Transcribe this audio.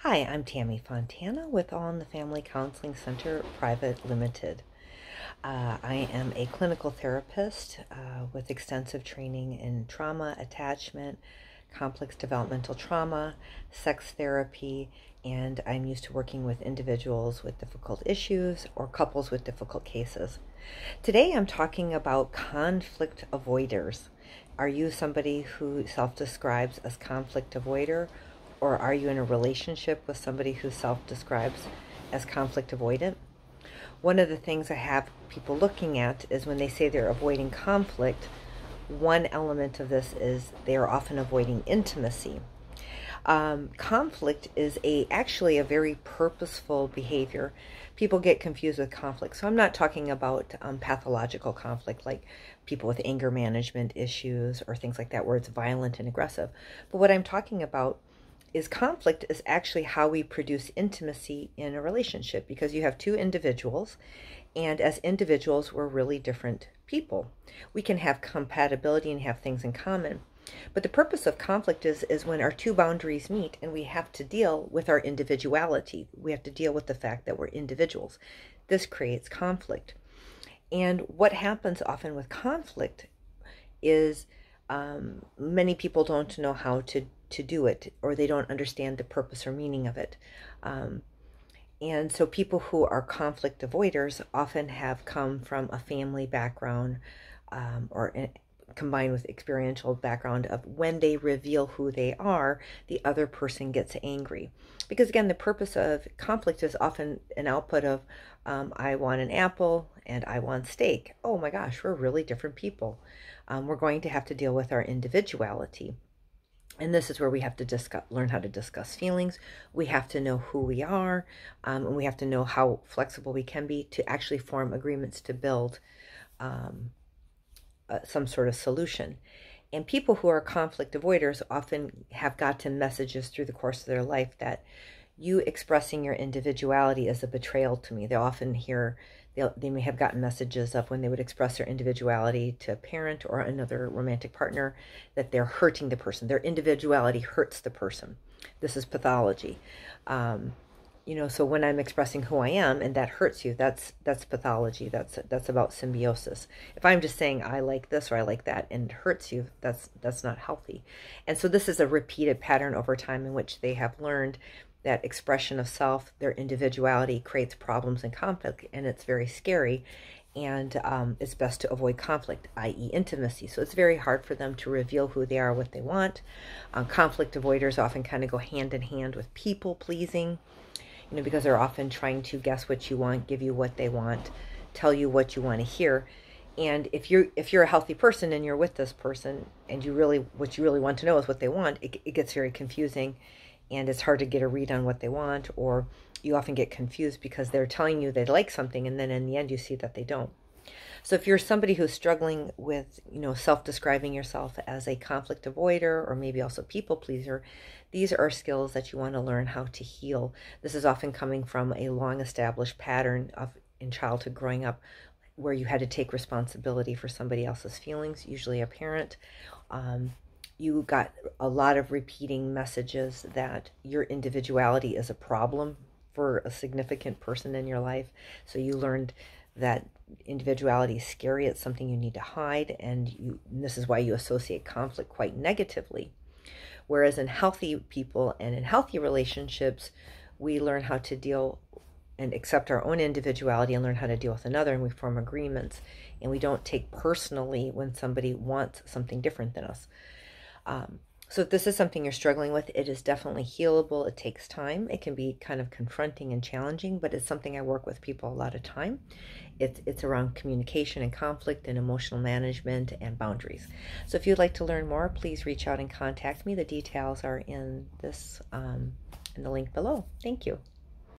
Hi, I'm Tammy Fontana with All in the Family Counseling Center, Private Limited. I am a clinical therapist with extensive training in trauma, attachment, complex developmental trauma, sex therapy, and I'm used to working with individuals with difficult issues or couples with difficult cases. Today I'm talking about conflict avoiders. Are you somebody who self-describes as conflict avoider, or are you in a relationship with somebody who self-describes as conflict avoidant? One of the things I have people looking at is when they say they're avoiding conflict, one element of this is they are often avoiding intimacy. Conflict is actually a very purposeful behavior. People get confused with conflict. So I'm not talking about pathological conflict like people with anger management issues or things like that where it's violent and aggressive. But what I'm talking about is conflict is actually how we produce intimacy in a relationship, because you have two individuals, and as individuals we're really different people. We can have compatibility and have things in common, but the purpose of conflict is when our two boundaries meet and we have to deal with our individuality. We have to deal with the fact that we're individuals. This creates conflict. And what happens often with conflict is many people don't know how to do it, or they don't understand the purpose or meaning of it. And so people who are conflict avoiders often have come from a family background or combined with experiential background of when they reveal who they are, the other person gets angry. Because again, the purpose of conflict is often an output of I want an apple and I want steak. Oh my gosh, we're really different people. We're going to have to deal with our individuality. And this is where we have to learn how to discuss feelings. We have to know who we are, and we have to know how flexible we can be to actually form agreements to build some sort of solution. And people who are conflict avoiders often have gotten messages through the course of their life that you expressing your individuality is a betrayal to me. They often hear, they may have gotten messages of when they would express their individuality to a parent or another romantic partner, that they're hurting the person. Their individuality hurts the person. This is pathology. So when I'm expressing who I am and that hurts you, that's pathology. That's about symbiosis. If I'm just saying I like this or I like that and it hurts you, that's not healthy. And so this is a repeated pattern over time in which they have learned that expression of self, their individuality, creates problems and conflict, and it's very scary. And it's best to avoid conflict, i.e. intimacy. So it's very hard for them to reveal who they are, what they want. Conflict avoiders often kind of go hand in hand with people pleasing, because they're often trying to guess what you want, give you what they want, tell you what you want to hear. And if you're a healthy person and you're with this person and what you really want to know is what they want, it gets very confusing. And it's hard to get a read on what they want, or you often get confused because they're telling you they like something and then in the end you see that they don't. So if you're somebody who's struggling with, self-describing yourself as a conflict avoider or maybe also people pleaser, these are skills that you want to learn how to heal. This is often coming from a long established pattern in childhood growing up where you had to take responsibility for somebody else's feelings, usually a parent. You got a lot of repeating messages that your individuality is a problem for a significant person in your life. So you learned that individuality is scary. It's something you need to hide. And this is why you associate conflict quite negatively. Whereas in healthy people and in healthy relationships, we learn how to deal and accept our own individuality and learn how to deal with another, and we form agreements. And we don't take personally when somebody wants something different than us. So if this is something you're struggling with, it is definitely healable. It takes time. It can be kind of confronting and challenging, but it's something I work with people a lot of time. It's around communication and conflict and emotional management and boundaries. So if you'd like to learn more, please reach out and contact me. The details are in the link below. Thank you.